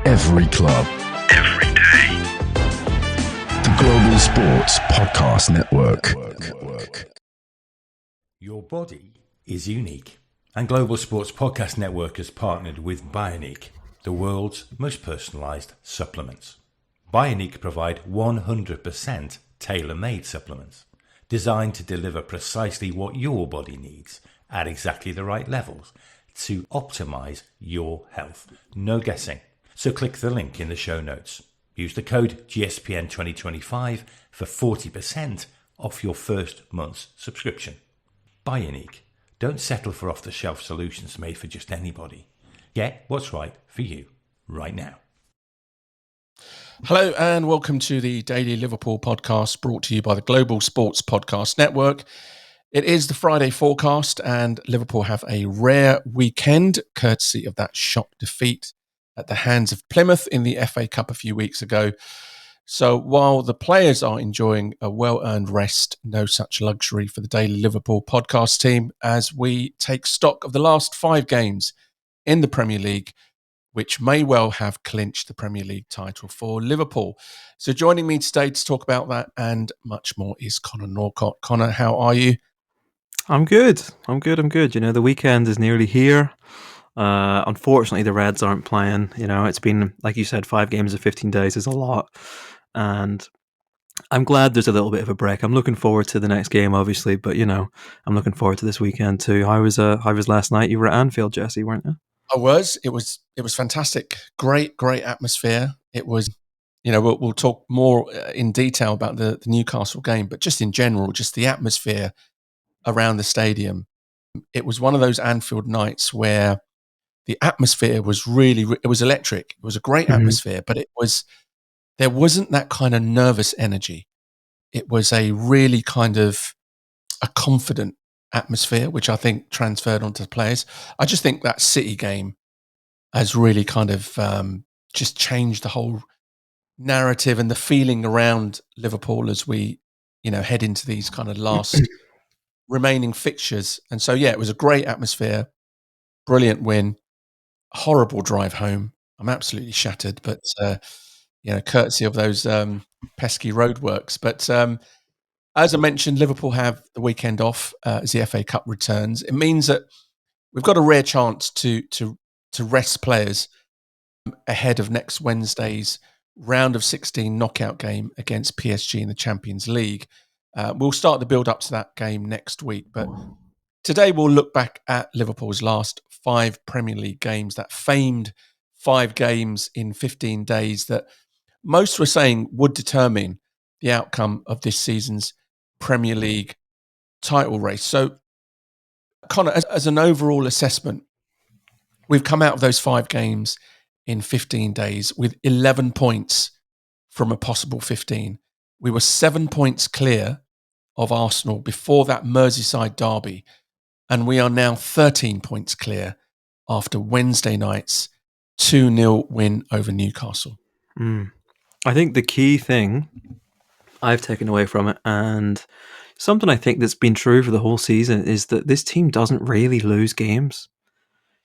Every club. Every day. The Global Sports Podcast Network. Your body is unique. And Global Sports Podcast Network has partnered with Bioniq, the world's most personalised supplements. Bioniq provide 100% tailor-made supplements, designed to deliver precisely what your body needs at exactly the right levels to optimise your health. No guessing. So click the link in the show notes. Use the code GSPN 2025 for 40% off your first month's subscription. Bioniq. Don't settle for off-the-shelf solutions made for just anybody. Get what's right for you right now. Hello and welcome to the Daily Liverpool podcast brought to you by the Global Sports Podcast Network. It is the Friday forecast and Liverpool have a rare weekend courtesy of that shock defeat at the hands of Plymouth in the FA Cup a few weeks ago. So while the players are enjoying a well-earned rest, no such luxury for the Daily Liverpool podcast team as we take stock of the last 5 games in the Premier League, which may well have clinched the Premier League title for Liverpool. So joining me today to talk about that and much more is Connor Norcott. Connor, how are you? I'm good. You know, the weekend is nearly here. Unfortunately, the Reds aren't playing. You know, it's been, like you said, 5 games of 15 days is a lot. And I'm glad there's a little bit of a break. I'm looking forward to the next game, obviously. But, you know, I'm looking forward to this weekend too. How was last night? You were at Anfield, Jesse, weren't you? I was. It was fantastic. Great atmosphere. It was, you know, we'll talk more in detail about the Newcastle game, but just in general, just the atmosphere around the stadium. It was one of those Anfield nights where the atmosphere was it was electric. It was a great atmosphere, but there wasn't that kind of nervous energy. It was a really kind of a confident atmosphere, which I think transferred onto the players. I just think that City game has really kind of just changed the whole narrative and the feeling around Liverpool as we, you know, head into these kind of last remaining fixtures. And so, yeah, it was a great atmosphere, brilliant win, horrible drive home. I'm absolutely shattered, but, you know, courtesy of those pesky roadworks. But as I mentioned, Liverpool have the weekend off as the FA Cup returns. It means that we've got a rare chance to rest players ahead of next Wednesday's round of 16 knockout game against PSG in the Champions League. We'll start the build-up to that game next week, but today we'll look back at Liverpool's last 5 Premier League games, that famed 5 games in 15 days that most were saying would determine the outcome of this season's Premier League title race. So, Connor, as an overall assessment, we've come out of those 5 games in 15 days with 11 points from a possible 15. We were 7 points clear of Arsenal before that Merseyside derby, and we are now 13 points clear after Wednesday night's 2-0 win over Newcastle. I think the key thing I've taken away from it, and something I think that's been true for the whole season, is that this team doesn't really lose games.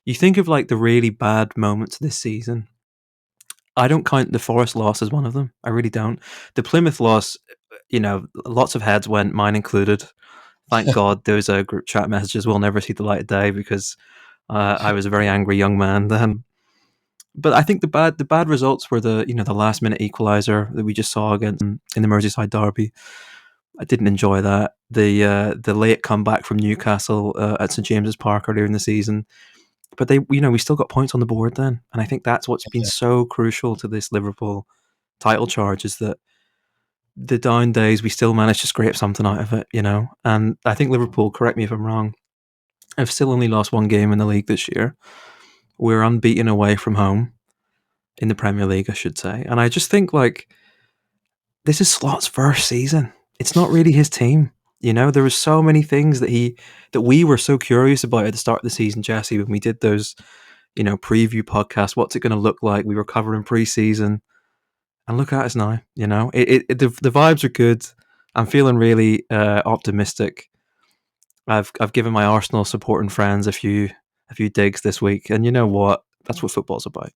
You think of like the really bad moments this season. I don't count the Forest loss as one of them. I really don't. The Plymouth loss, you know, lots of heads went, mine included. Thank God there was a group chat messages will never see the light of day because I was a very angry young man then. But I think the bad results were the last minute equaliser that we just saw against in the Merseyside derby. I didn't enjoy that. The late comeback from Newcastle at St James's Park earlier in the season. But we still got points on the board then, and I think that's what's been so crucial to this Liverpool title charge, is that the down days we still managed to scrape something out of it, you know. And I think Liverpool, correct me if I'm wrong, have still only lost 1 game in the league this year. We're unbeaten away from home in the Premier League, I should say. And I just think, like, this is Slott's first season. It's not really his team. You know, there were so many things that we were so curious about at the start of the season, Jesse, when we did those, you know, preview podcasts. What's it going to look like? We were covering pre-season, and look at us now. You know, the vibes are good. I'm feeling really optimistic. I've given my Arsenal supporting friends a few digs this week, and you know what? That's what football's about.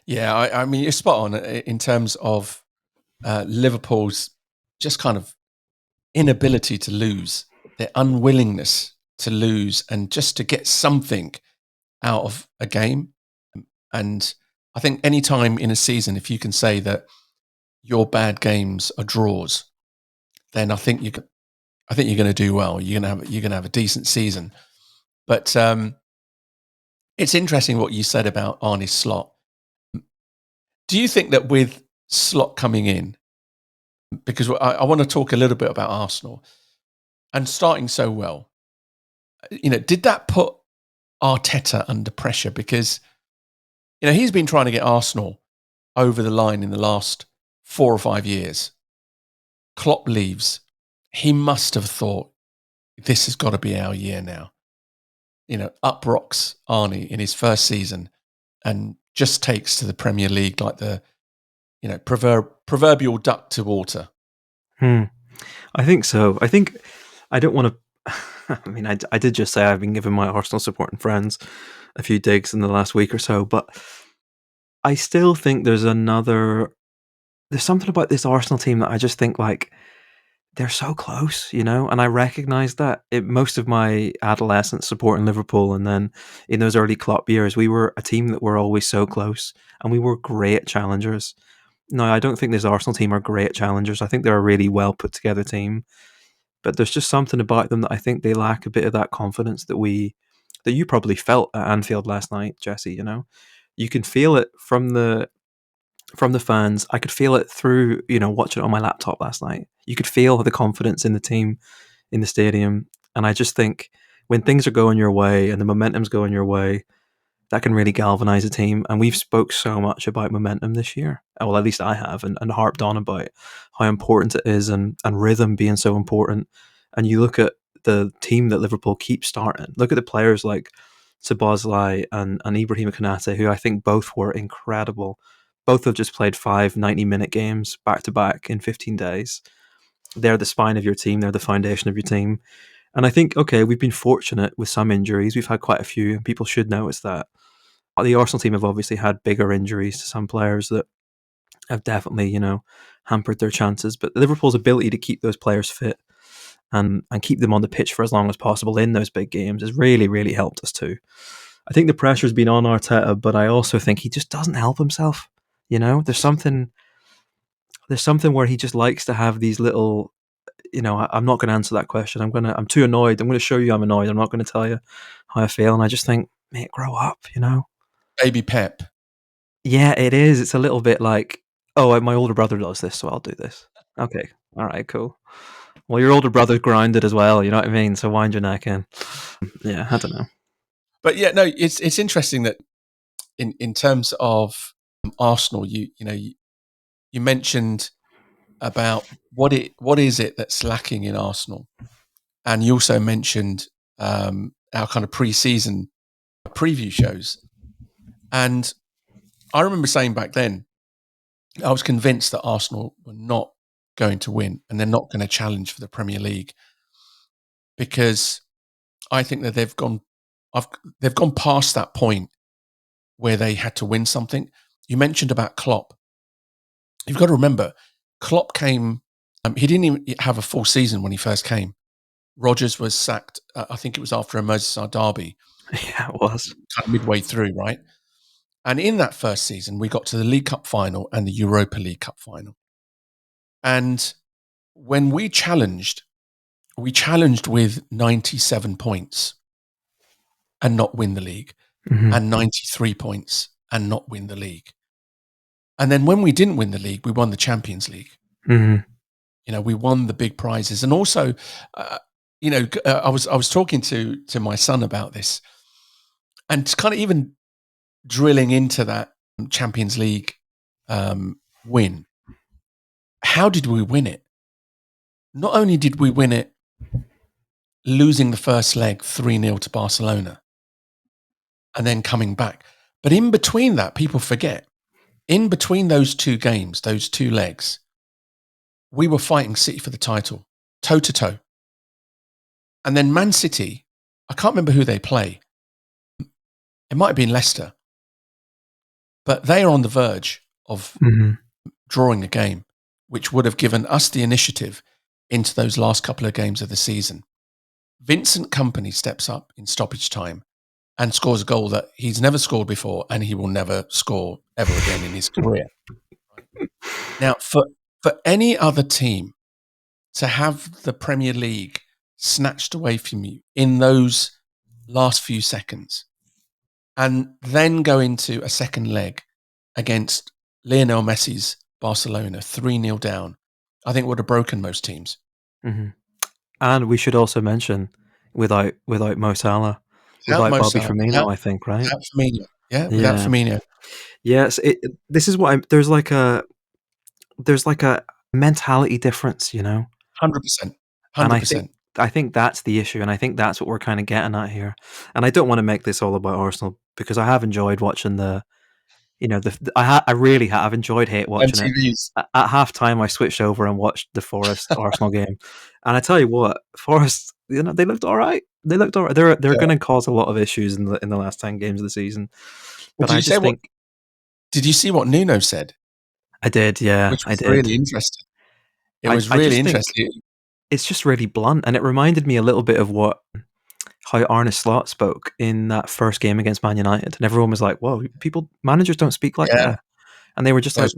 Yeah, I mean, you're spot on in terms of Liverpool's just kind of inability to lose, their unwillingness to lose, and just to get something out of a game. And I think any time in a season, if you can say that your bad games are draws, then I think you're going to do well. You're going to have a decent season. But it's interesting what you said about Arnie Slott. Do you think that with Slott coming in, because I want to talk a little bit about Arsenal and starting so well, did that put Arteta under pressure? Because, he's been trying to get Arsenal over the line in the last 4 or 5 years. Klopp leaves. He must have thought, this has got to be our year now. Up rocks Arnie in his first season and just takes to the Premier League like the, proverbial duck to water. I think so. I don't want to. I mean, I did just say I've been giving my Arsenal supporting friends a few digs in the last week or so, but I still think there's something about this Arsenal team that I just think like they're so close, and I recognise that. Most of my adolescence supporting Liverpool, and then in those early Klopp years, we were a team that were always so close, and we were great challengers. No, I don't think this Arsenal team are great challengers. I think they're a really well put together team, but there's just something about them that I think they lack a bit of that confidence that you probably felt at Anfield last night, Jesse. You can feel it from the fans. I could feel it through, watching it on my laptop last night. You could feel the confidence in the team in the stadium. And I just think when things are going your way and the momentum's going your way, that can really galvanize a team. And we've spoke so much about momentum this year. Well, at least I have, and harped on about how important it is and rhythm being so important. And you look at the team that Liverpool keeps starting. Look at the players like Szoboszlai and Ibrahima Konate, who I think both were incredible. Both have just played 5 90-minute games back-to-back in 15 days. They're the spine of your team. They're the foundation of your team. And I think, okay, we've been fortunate with some injuries. We've had quite a few, and people should notice that. The Arsenal team have obviously had bigger injuries to some players that have definitely, hampered their chances. But Liverpool's ability to keep those players fit and keep them on the pitch for as long as possible in those big games has really, really helped us too. I think the pressure's been on Arteta, but I also think he just doesn't help himself. There's something where he just likes to have these little, I'm not going to answer that question. I'm too annoyed. I'm going to show you I'm annoyed. I'm not going to tell you how I feel. And I just think, mate, grow up, Baby Pep. Yeah, it is. It's a little bit like, oh, my older brother does this, so I'll do this. Okay. All right, cool. Well, your older brother's grounded as well, you know what I mean? So wind your neck in. Yeah, I don't know. But yeah, no, it's interesting that in terms of Arsenal, you mentioned about what is it that's lacking in Arsenal, and you also mentioned our kind of pre-season preview shows, and I remember saying back then, I was convinced that Arsenal were not going to win and they're not going to challenge for the Premier League because I think that they've gone past that point where they had to win something. You mentioned about Klopp. You've got to remember, Klopp came. He didn't even have a full season when he first came. Rodgers was sacked. I think it was after a Merseyside derby. Yeah, it was. Kind of midway through, right? And in that first season, we got to the League Cup final and the Europa League Cup final. And when we challenged with 97 points and not win the league, and 93 points and not win the league. And then when we didn't win the league, we won the Champions League. We won the big prizes. And also, I was talking to my son about this and kind of even drilling into that Champions League win. How did we win it? Not only did we win it losing the first leg 3-0 to Barcelona and then coming back, but in between that, people forget, in between those two games, those two legs, we were fighting City for the title, toe-to-toe. And then Man City, I can't remember who they play. It might have been Leicester. but they are on the verge of Mm-hmm. drawing a game, which would have given us the initiative into those last couple of games of the season. Vincent Kompany steps up in stoppage time and scores a goal that he's never scored before, and he will never score ever again in his career. Now, for any other team to have the Premier League snatched away from you in those last few seconds and then go into a second leg against Lionel Messi's Barcelona 3-0 down, I think would have broken most teams. Mm-hmm. And we should also mention without Mo Salah, without Bobby Firmino, I think, right? Without Firmino. Yeah, without Firmino. Yes, this is what there's like a mentality difference, 100%. 100%. And I think that's the issue, and I think that's what we're kind of getting at here. And I don't want to make this all about Arsenal, because I have enjoyed watching I really have enjoyed watching MTVs. it. At half time, I switched over and watched the Forest Arsenal game, and I tell you what, Forest, they looked all right. They looked all right. They're going to cause a lot of issues in the last 10 games of the season. But I just think. Did you see what Nuno said? I did, yeah. Which was really interesting. It was really interesting. It's just really blunt, and it reminded me a little bit of how Arnie Slott spoke in that first game against Man United, and everyone was like, "Whoa, managers don't speak like that," and they were just like,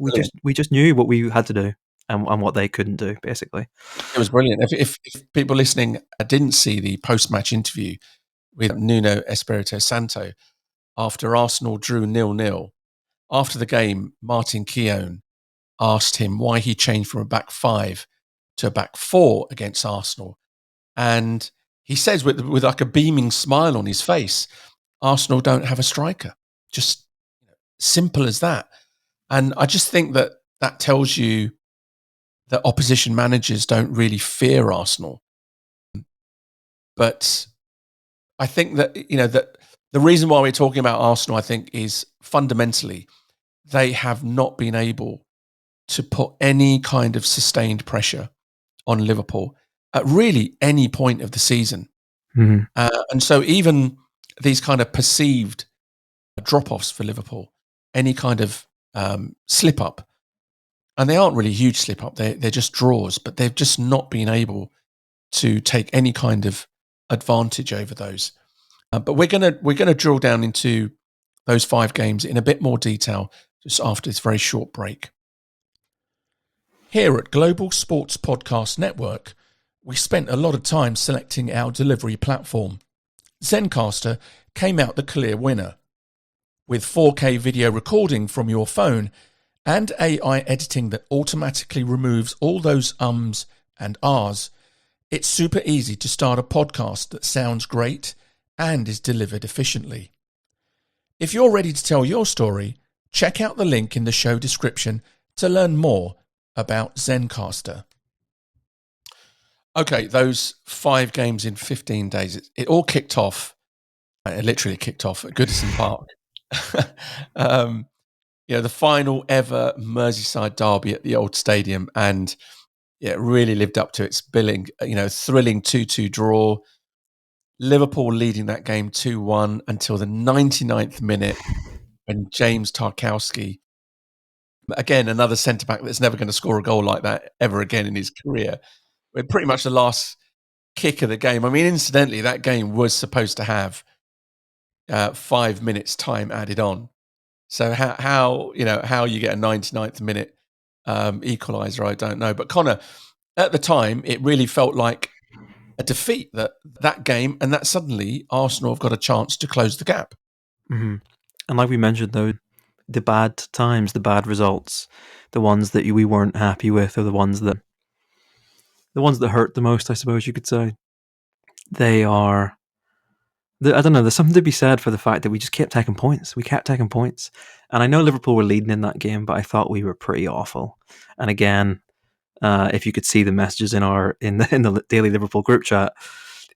"We just knew what we had to do and what they couldn't do." Basically, it was brilliant. If people listening didn't see the post-match interview with Nuno Espirito Santo after Arsenal drew 0-0, after the game, Martin Keown asked him why he changed from a back five to a back four against Arsenal. And he says with like a beaming smile on his face, Arsenal don't have a striker. Just simple as that. And I just think that tells you that opposition managers don't really fear Arsenal. But I think that, that the reason why we're talking about Arsenal, I think, is fundamentally they have not been able to put any kind of sustained pressure on Liverpool at really any point of the season. Mm-hmm. And so even these kind of perceived drop-offs for Liverpool, any kind of slip-up, and they aren't really huge slip-up, they're just draws, but they've just not been able to take any kind of advantage over those. But we're gonna drill down into those 5 games in a bit more detail just after this very short break. Here at Global Sports Podcast Network, we spent a lot of time selecting our delivery platform. Zencastr came out the clear winner. With 4K video recording from your phone and AI editing that automatically removes all those ums and ahs, it's super easy to start a podcast that sounds great and is delivered efficiently. If you're ready to tell your story, check out the link in the show description to learn more about Zencastr. Okay, those 5 games in 15 days, it all kicked off. It literally kicked off at Goodison Park. The final ever Merseyside derby at the old stadium, and it really lived up to its billing. Thrilling 2-2 draw. Liverpool leading that game 2-1 until the 99th minute when James Tarkowski, again, another centre-back that's never going to score a goal like that ever again in his career, with pretty much the last kick of the game. I mean, incidentally, that game was supposed to have 5 minutes time added on. So how you get a 99th minute equaliser, I don't know. But Connor, at the time, it really felt like a defeat, that game, and that suddenly Arsenal have got a chance to close the gap. Mm-hmm. And like we mentioned, though, the bad times, the bad results, the ones that we weren't happy with, are the ones that hurt the most, I suppose you could say. They are. I don't know. There's something to be said for the fact that we just kept taking points. We kept taking points, and I know Liverpool were leading in that game, but I thought we were pretty awful. And again, if you could see the messages in the Daily Liverpool group chat,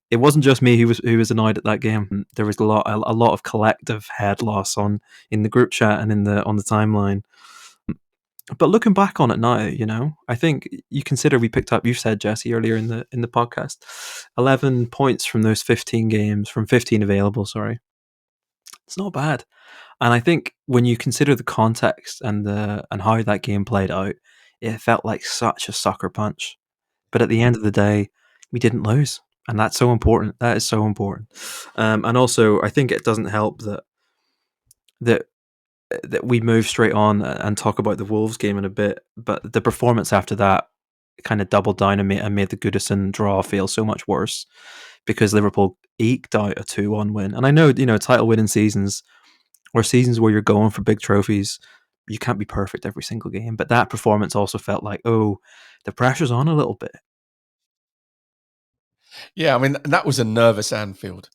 it wasn't just me who was annoyed at that game. There was a lot of collective head loss in the group chat and on the timeline. But looking back on it now, I think you consider we picked up, you said, Jesse, earlier in the podcast, 11 points from those 15 games, from 15 available, sorry. It's not bad. And I think when you consider the context and how that game played out, it felt like such a sucker punch. But at the end of the day, we didn't lose, and that's so important. That is so important. And also, I think it doesn't help that that we move straight on and talk about the Wolves game in a bit. But the performance after that kind of doubled down and made the Goodison draw feel so much worse because Liverpool eked out a 2-1 win. And I know, title winning seasons or seasons where you're going for big trophies, you can't be perfect every single game. But that performance also felt like, oh, the pressure's on a little bit. Yeah, I mean, that was a nervous Anfield.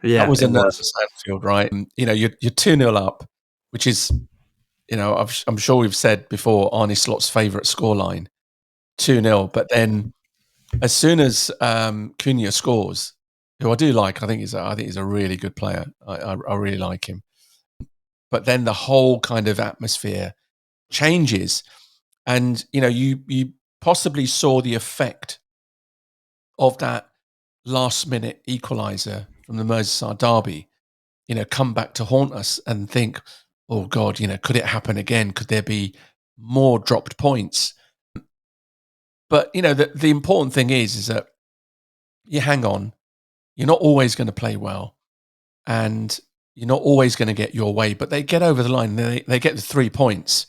Yeah, that was a nervous Anfield, right? And, you're 2-0 up, which is, I'm sure we've said before, Arnie Slott's favourite scoreline, 2-0. But then as soon as Cunha scores, who I do like, I think he's a really good player. I really like him. But then the whole kind of atmosphere changes. And, you possibly saw the effect of that last-minute equaliser from the Merseyside derby, come back to haunt us and think, oh, God, could it happen again? Could there be more dropped points? But, the important thing is that you hang on. You're not always going to play well. And you're not always going to get your way. But they get over the line. They get the 3 points.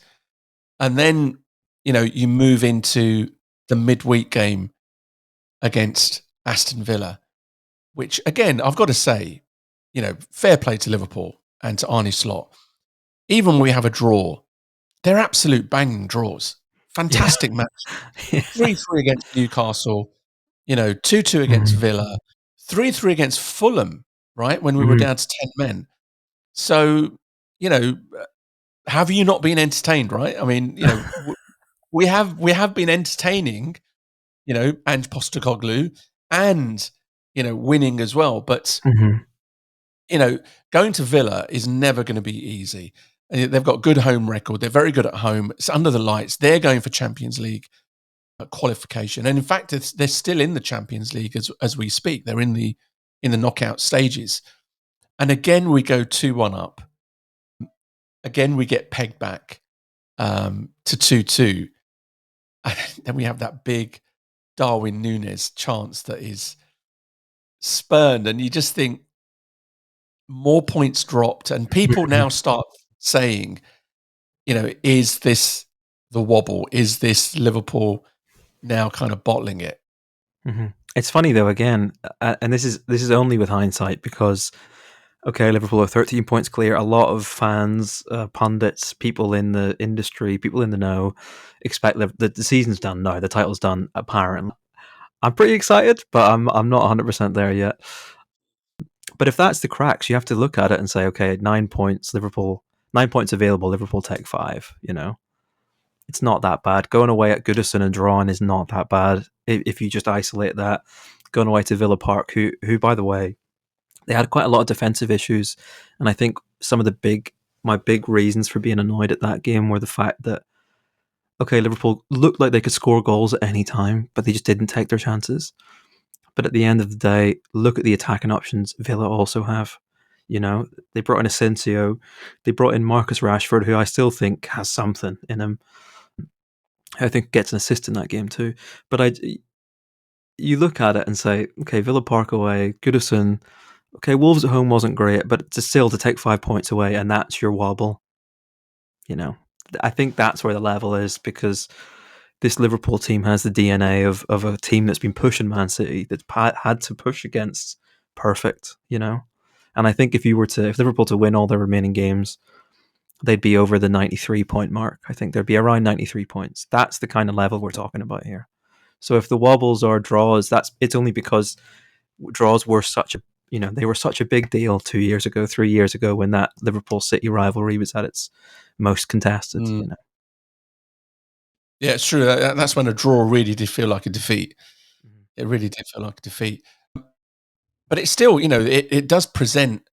And then, you move into the midweek game against Aston Villa, which, again, I've got to say, fair play to Liverpool and to Arnie Slott. Even when we have a draw, they're absolute banging draws. Fantastic match. 3-3 against Newcastle, 2-2 against Villa, 3-3 against Fulham, right, when we were down to 10 men. So, have you not been entertained, right? I mean, we have been entertaining, and Postecoglou and, winning as well. But, going to Villa is never going to be easy. And they've got good home record. They're very good at home. It's under the lights. They're going for Champions League qualification. And in fact, they're still in the Champions League as we speak. They're in the knockout stages. And again, we go 2-1 up. Again, we get pegged back to 2-2. And then we have that big Darwin Núñez chance that is spurned. And you just think more points dropped. And people now start saying, is this the wobble? Is this Liverpool now kind of bottling it? Mm-hmm. It's funny though, again, and this is only with hindsight because, okay, Liverpool are 13 points clear. A lot of fans, pundits, people in the industry, people in the know expect the season's done now. The title's done, apparently. I'm pretty excited, but I'm not 100% there yet. But if that's the cracks, you have to look at it and say, okay, 9 points, 9 points available, Liverpool take 5, It's not that bad. Going away at Goodison and drawing is not that bad if you just isolate that. Going away to Villa Park, who by the way, they had quite a lot of defensive issues, and I think some of my big reasons for being annoyed at that game were the fact that, okay, Liverpool looked like they could score goals at any time, but they just didn't take their chances. But at the end of the day, look at the attacking options Villa also have. They brought in Asensio, they brought in Marcus Rashford, who I still think has something in him. I think gets an assist in that game too. But you look at it and say, okay, Villa Park away, Goodison, okay, Wolves at home wasn't great, but still to take 5 points away and that's your wobble. I think that's where the level is, because this Liverpool team has the DNA of a team that's been pushing Man City, that's had to push against perfect, And I think if Liverpool to win all their remaining games, they'd be over the 93 point mark. I think there'd be around 93 points. That's the kind of level we're talking about here. So if the wobbles are draws, it's only because draws were such a big deal 2 years ago, 3 years ago, when that Liverpool City rivalry was at its most contested. Yeah, it's true. That's when a draw really did feel like a defeat. It really did feel like a defeat. But it's still, it does present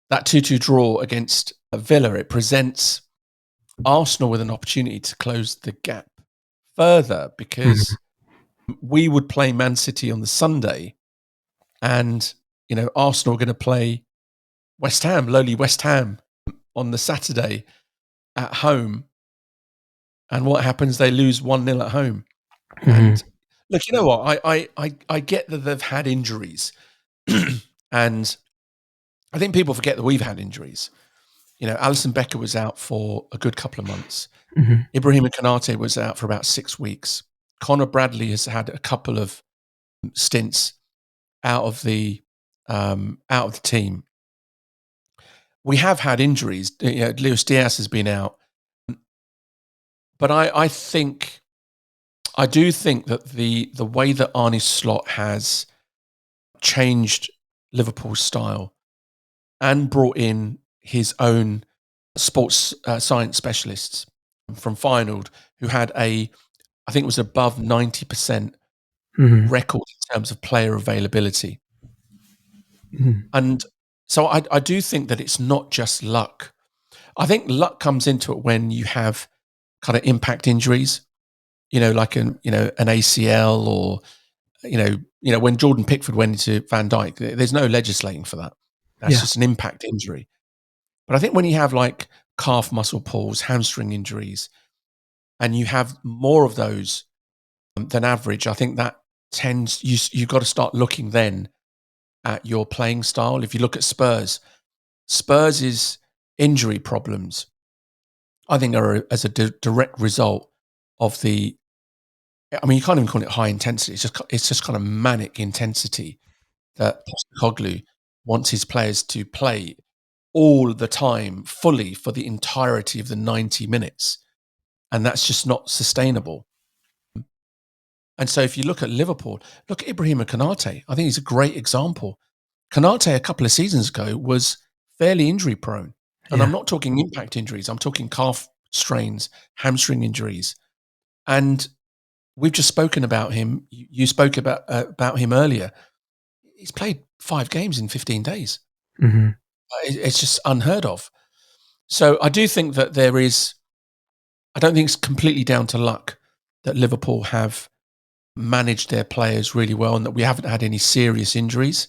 that 2-2 draw against Villa. It presents Arsenal with an opportunity to close the gap further, because we would play Man City on the Sunday, and Arsenal are going to play lowly West Ham, on the Saturday at home. And what happens? They lose 1-0 at home. Mm-hmm. And look, you know what? I get that they've had injuries. And I think people forget that we've had injuries. You know, Alisson Becker was out for a good couple of months. Mm-hmm. Ibrahima Konate was out for about 6 weeks. Conor Bradley has had a couple of stints out of the team. We have had injuries. You know, Luis Diaz has been out. But I do think that the way that Arnie Slott has changed Liverpool's style and brought in his own sports science specialists from Feyenoord, who had I think it was above 90% record in terms of player availability. And so I do think that it's not just luck. I think luck comes into it when you have kind of impact injuries, you know, like an ACL, or you know when Jordan Pickford went into Van Dijk, there's no legislating for that. That's just an impact injury. But I think when you have like calf muscle pulls, hamstring injuries, and you have more of those than average, I think that you've got to start looking then at your playing style. If you look at Spurs' injury problems, I think are as a direct result of the. I mean, you can't even call it high intensity. It's just kind of manic intensity that Postecoglou wants his players to play all the time, fully, for the entirety of the 90 minutes. And that's just not sustainable. And so if you look at Liverpool, look at Ibrahima Konate. I think he's a great example. Konate a couple of seasons ago was fairly injury prone. And I'm not talking impact injuries. I'm talking calf strains, hamstring injuries. And we've just spoken about him. You spoke about him earlier. He's played 5 games in 15 days. Mm-hmm. It's just unheard of. So I do think that I don't think it's completely down to luck that Liverpool have managed their players really well and that we haven't had any serious injuries.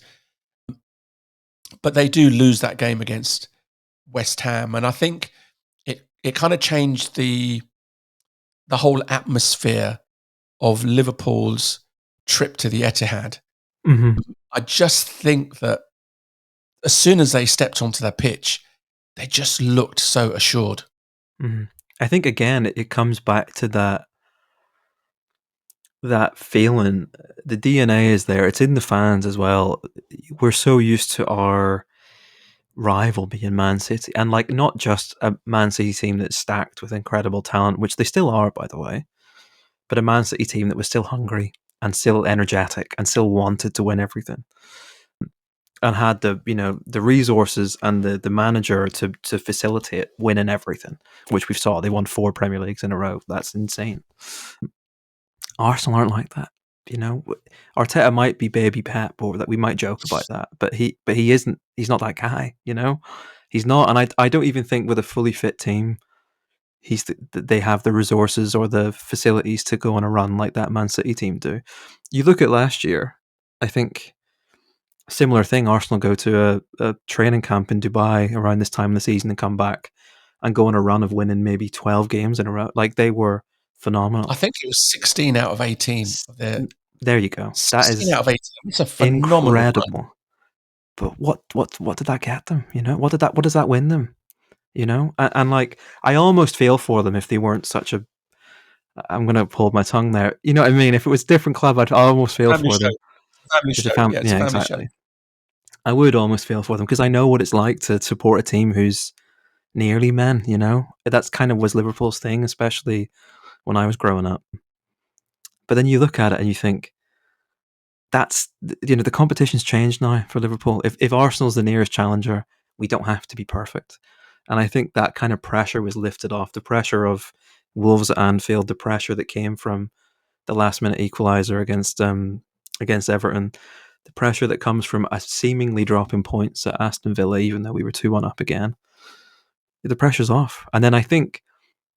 But they do lose that game against West Ham. And I think it kind of changed the whole atmosphere of Liverpool's trip to the Etihad. Mm-hmm. I just think that as soon as they stepped onto that pitch, they just looked so assured. Mm-hmm. I think, again, it comes back to that feeling. The DNA is there. It's in the fans as well. We're so used to our rival being Man City, and like not just a Man City team that's stacked with incredible talent, which they still are, by the way, but a Man City team that was still hungry and still energetic and still wanted to win everything, and had the resources and the manager to facilitate winning everything, which we've saw. They won 4 Premier Leagues in a row. That's insane. Arsenal aren't like that. You know, Arteta might be baby Pep, or that we might joke about that, but he isn't. He's not that guy. You know, he's not. And I don't even think with a fully fit team, they have the resources or the facilities to go on a run like that Man City team do. You look at last year, I think similar thing. Arsenal go to a training camp in Dubai around this time of the season and come back and go on a run of winning maybe 12 games in a row. Like, they were phenomenal. I think it was 16 out of 18. There you go. That is 16 out of 18. It's a phenomenal incredible. run. But what did that get them? You know, what does that win them? You know, and like, I almost feel for them if they weren't such a. I'm going to hold my tongue there. You know what I mean? If it was a different club, I'd almost feel Family for show. them. Family It's show. a family Family exactly. show. I would almost feel for them because I know what it's like to support a team who's nearly men. You know, that's kind of was Liverpool's thing, especially when I was growing up. But then you look at it and you think, that's, you know, the competition's changed now for Liverpool. If Arsenal's the nearest challenger, we don't have to be perfect. And I think that kind of pressure was lifted off. The pressure of Wolves at Anfield, the pressure that came from the last minute equaliser against Everton, the pressure that comes from a seemingly dropping points at Aston Villa, even though we were 2-1 up again. The pressure's off. And then I think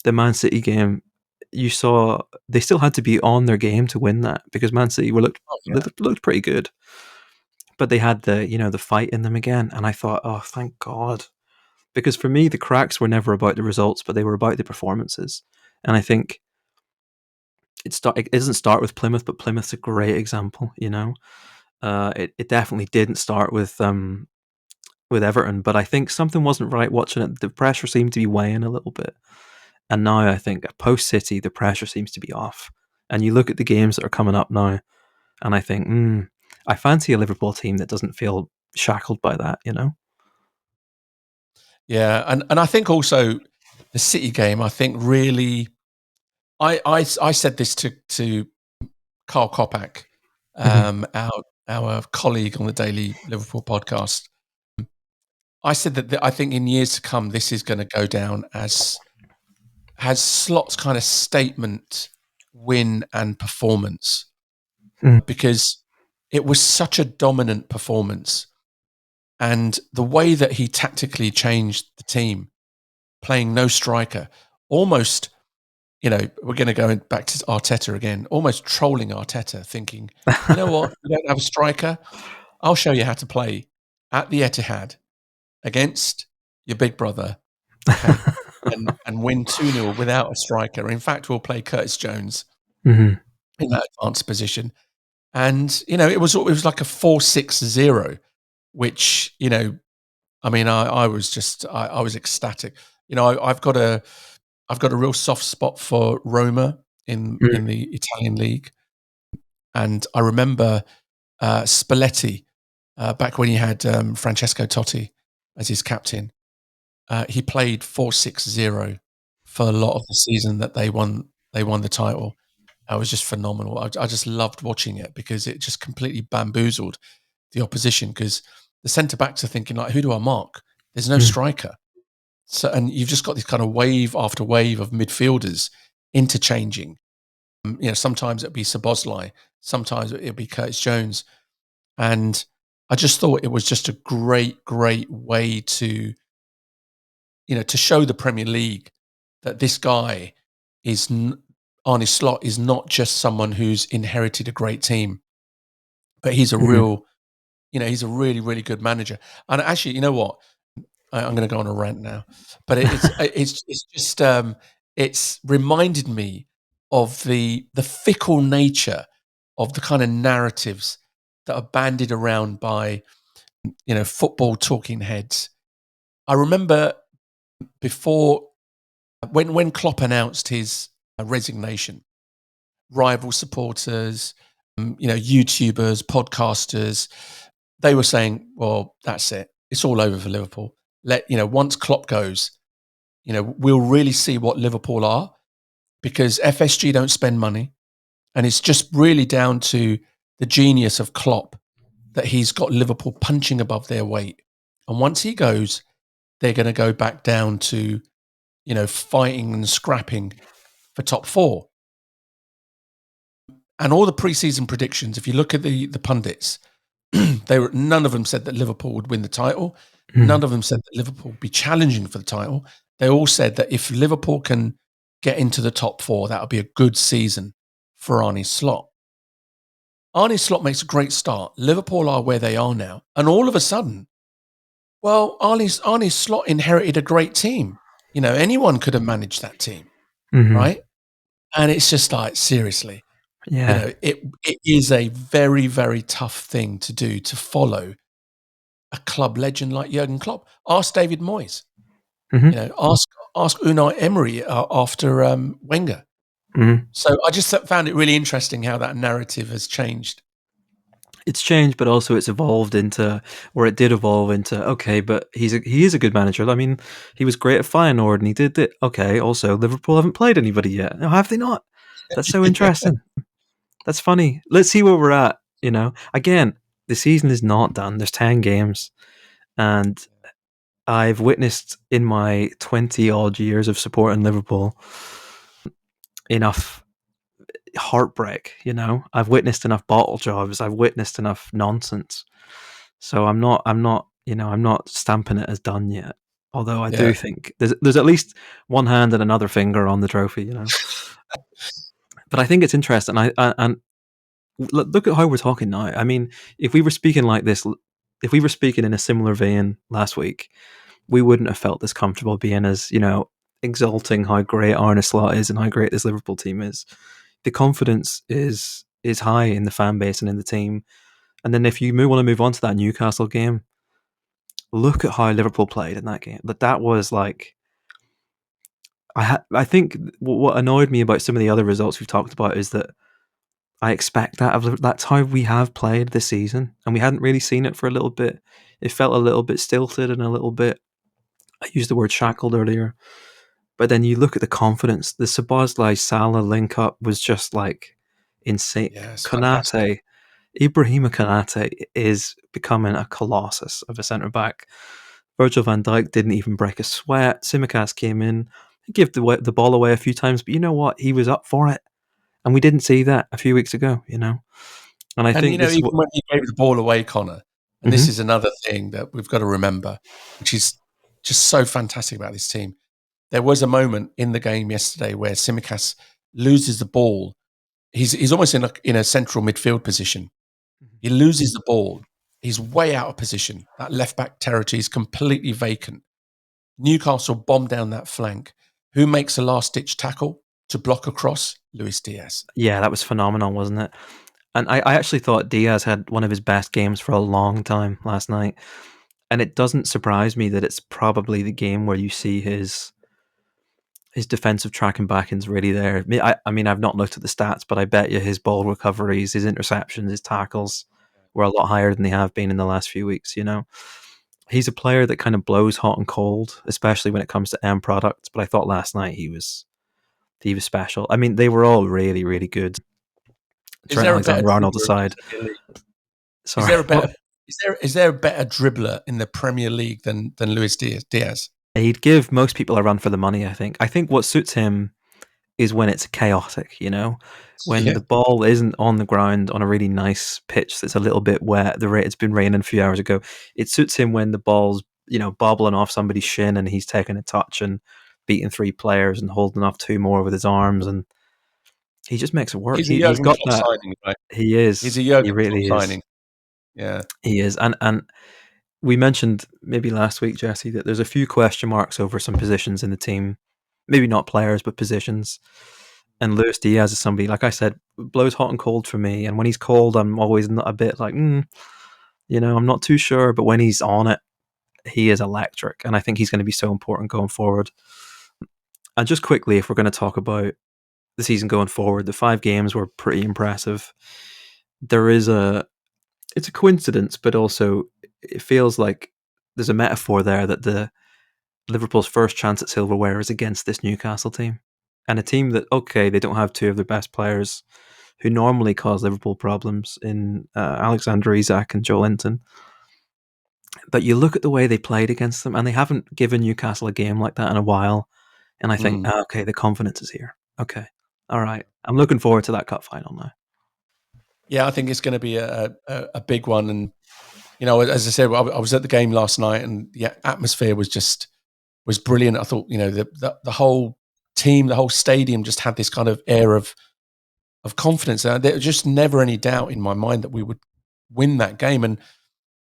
the Man City game, you saw they still had to be on their game to win that, because Man City looked pretty good. but they had the fight in them again, and I thought, oh, thank God, because for me the cracks were never about the results, but they were about the performances, and I think it doesn't start with Plymouth, but Plymouth's a great example. It definitely didn't start with Everton, but I think something wasn't right watching it. The pressure seemed to be weighing a little bit, and now I think post City the pressure seems to be off. And you look at the games that are coming up now, and I think, I fancy a Liverpool team that doesn't feel shackled by that. Yeah, and I think also the City game, I think really, I said this to Carl Kopak, our colleague on the Daily Liverpool podcast. I said that I think in years to come, this is going to go down as Slott's kind of statement win and performance, because it was such a dominant performance, and the way that he tactically changed the team, playing no striker, almost, we're going to go back to Arteta again, almost trolling Arteta, thinking, you know what, you don't have a striker, I'll show you how to play at the Etihad against your big brother, okay, and win 2-0 without a striker. In fact, we'll play Curtis Jones in that advanced position. And, it was like a 4-6-0, which, I was ecstatic. I've got a real soft spot for Roma in the Italian league. And I remember Spalletti, back when he had Francesco Totti as his captain. He played 4-6-0 for a lot of the season that they won the title. It was just phenomenal. I just loved watching it because it just completely bamboozled the opposition, because the centre-backs are thinking, like, who do I mark? There's no striker. So, and you've just got this kind of wave after wave of midfielders interchanging. Sometimes it'll be Szoboszlai, sometimes it'll be Curtis Jones. And I just thought it was just a great, great way to show the Premier League that this guy Arnie Slott is not just someone who's inherited a great team, but he's a real, he's a really, really good manager. And actually, you know what? I'm going to go on a rant now, but it's just it's reminded me of the fickle nature of the kind of narratives that are bandied around by football talking heads. I remember before, when Klopp announced his resignation, rival supporters, YouTubers, podcasters, they were saying, well, that's it. It's all over for Liverpool. Once Klopp goes, we'll really see what Liverpool are, because FSG don't spend money. And it's just really down to the genius of Klopp that he's got Liverpool punching above their weight. And once he goes, they're going to go back down to, fighting and scrapping for top four. And all the preseason predictions, if you look at the pundits, none of them said that Liverpool would win the title. None of them said that Liverpool would be challenging for the title. They all said that if Liverpool can get into the top four, that would be a good season for Arnie Slott. Arnie Slott makes a great start. Liverpool are where they are now. And all of a sudden, well, Arnie Slott inherited a great team. Anyone could have managed that team, right? And it's just like, seriously. Yeah. It is a very, very tough thing to do, to follow a club legend like Jurgen Klopp. Ask David Moyes. Ask Unai Emery after Wenger. So I just found it really interesting how that narrative has changed. It's changed, but also it's evolved into, or it did evolve into, okay, but he is a good manager. I mean, he was great at Feyenoord and he did it. Okay, also Liverpool haven't played anybody yet. No, have they not? That's so interesting. That's funny. Let's see where we're at. Again, the season is not done. There's 10 games, and I've witnessed in my 20 odd years of supporting Liverpool enough heartbreak. I've witnessed enough bottle jobs. I've witnessed enough nonsense. So I'm not stamping it as done yet. Although I do think there's at least one hand and another finger on the trophy. But I think it's interesting. And look at how we're talking now. I mean, if we were speaking like this, if we were speaking in a similar vein last week, we wouldn't have felt this comfortable being as, exalting how great Arnie Slott is and how great this Liverpool team is. The confidence is high in the fan base and in the team. And then if you want to move on to that Newcastle game, look at how Liverpool played in that game. That was like, I think what annoyed me about some of the other results we've talked about is that I expect that's how we have played this season, and we hadn't really seen it for a little bit. It felt a little bit stilted and a little bit, I used the word shackled earlier, but then you look at the confidence. The Szoboszlai Salah link up was just like insane. Yeah, it's Konate, Ibrahima Konate is becoming a colossus of a centre back. Virgil van Dijk didn't even break a sweat. Tsimikas came in, he gave the ball away a few times, but you know what? He was up for it. And we didn't see that a few weeks ago, And I think even when he gave the ball away, Connor, and this is another thing that we've got to remember, which is just so fantastic about this team. There was a moment in the game yesterday where Tsimikas loses the ball. He's almost in a central midfield position. He loses the ball. He's way out of position. That left back territory is completely vacant. Newcastle bomb down that flank. Who makes a last ditch tackle to block across? Luis Diaz. Yeah, that was phenomenal, wasn't it? And I actually thought Diaz had one of his best games for a long time last night. And it doesn't surprise me that it's probably the game where you see his defensive track and backing's really there. I mean, I've not looked at the stats, but I bet you his ball recoveries, his interceptions, his tackles were a lot higher than they have been in the last few weeks, He's a player that kind of blows hot and cold, especially when it comes to end products. But I thought last night he was special. I mean, they were all really, really good. Trent Alexander-Arnold aside. Sorry. Is there a better dribbler in the Premier League than Luis Diaz? He'd give most people a run for the money, I think. I think what suits him is when it's chaotic, when the ball isn't on the ground on a really nice pitch that's a little bit wet. It's been raining a few hours ago. It suits him when the ball's, bobbling off somebody's shin and he's taking a touch and beating 3 players and holding off 2 more with his arms, and he just makes it work. He's got that. Signing, right? He is. He's a Jurgen really Klopp signing. Yeah, he is. And we mentioned maybe last week, Jesse, that there's a few question marks over some positions in the team. Maybe not players, but positions. And Luis Diaz is somebody, like I said, blows hot and cold for me. And when he's cold, I'm always a bit like, I'm not too sure. But when he's on it, he is electric. And I think he's going to be so important going forward. And just quickly, if we're going to talk about the season going forward, the 5 games were pretty impressive. It's a coincidence, but also it feels like there's a metaphor there that the Liverpool's first chance at silverware is against this Newcastle team. And a team that, they don't have 2 of their best players who normally cause Liverpool problems in Alexander Isak and Joe Linton. But you look at the way they played against them, and they haven't given Newcastle a game like that in a while. And I think, the confidence is here. Okay, all right. I'm looking forward to that cup final now. Yeah, I think it's going to be a big one. And, as I said, I was at the game last night and the atmosphere was brilliant. I thought, the whole team, the whole stadium just had this kind of air of confidence. And there was just never any doubt in my mind that we would win that game. And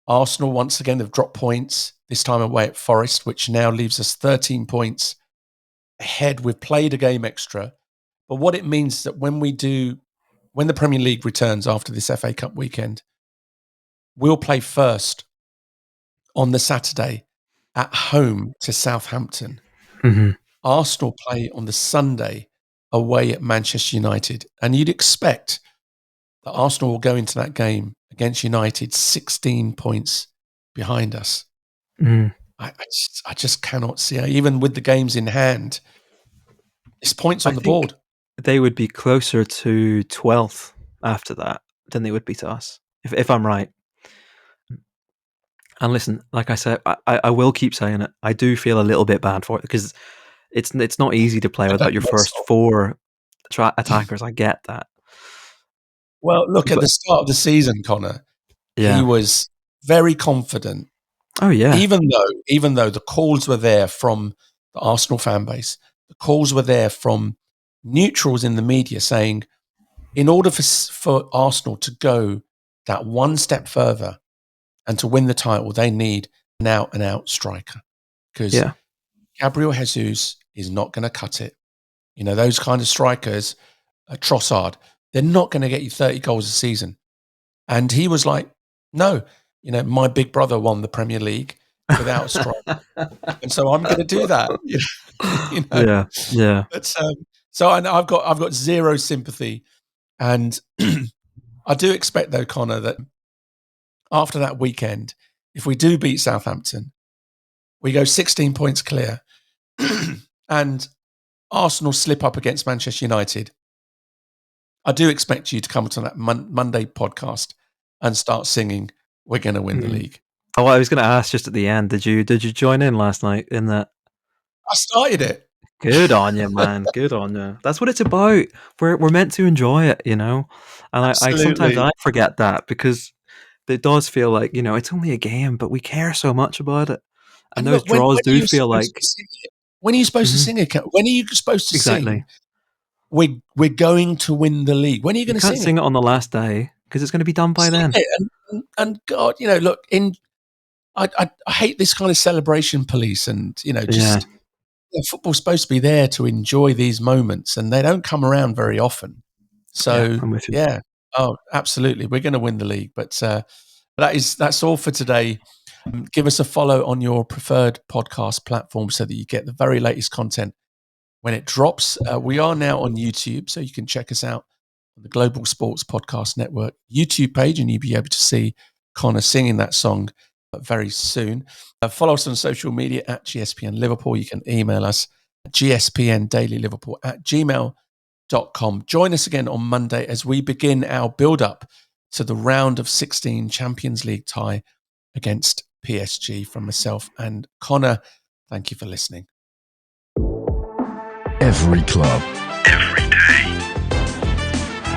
Arsenal, once again, they've dropped points, this time away at Forest, which now leaves us 13 points ahead. We've played a game extra. But what it means is that when the Premier League returns after this FA Cup weekend, we'll play first on the Saturday at home to Southampton. Mm-hmm. Arsenal play on the Sunday away at Manchester United. And you'd expect that Arsenal will go into that game against United 16 points behind us. Mm. I just cannot see it. Even with the games in hand, it's points on the board. They would be closer to 12th after that than they would be to us, if I'm right. And listen, like I said, I will keep saying it. I do feel a little bit bad for it because it's not easy to play without your first 4 attackers. I get that. Well, look at the start of the season, Connor. Yeah. He was very confident. Oh yeah. Even though the calls were there from the Arsenal fan base, the calls were there from neutrals in the media saying, in order for Arsenal to go that one step further and to win the title, they need an out-and-out striker. Because Gabriel Jesus is not going to cut it. You know, those kind of strikers, Trossard, they're not going to get you 30 goals a season. And he was like, no, you know, my big brother won the Premier League without a striker. And so I'm going to do that. You know? Yeah. But, so I've got zero sympathy. And I do expect, though, Connor, that after that weekend, if we do beat Southampton, we go 16 points clear and Arsenal slip up against Manchester United. I do expect you to come to that Monday podcast and start singing, "We're going to win the league." Oh, I was going to ask just at the end, did you join in last night in that? I started it. Good on you, man. Good on you. That's what it's about. We're meant to enjoy it, you know? And I sometimes I forget that because it does feel like, you know, it's only a game, but we care so much about it. And those draws do feel like... When are you supposed to sing it? When are you supposed to sing? We're going to win the league. When are you going to sing it? You can't sing it on the last day because it's going to be done by then. And God, you know, look, I hate this kind of celebration police and, you know, just football's supposed to be there to enjoy these moments and they don't come around very often. So, oh, absolutely. We're going to win the league. But that's all for today. Give us a follow on your preferred podcast platform so that you get the very latest content when it drops. We are now on YouTube, so you can check us out on the Global Sports Podcast Network YouTube page, and you'll be able to see Connor singing that song very soon. Follow us on social media at GSPN Liverpool. You can email us at gspndailyliverpool@gmail.com. Join us again on Monday as we begin our build-up to the round of 16 Champions League tie against PSG. From myself and Connor, thank you for listening. Every club, every day.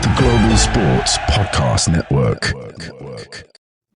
The Global Sports Podcast Network.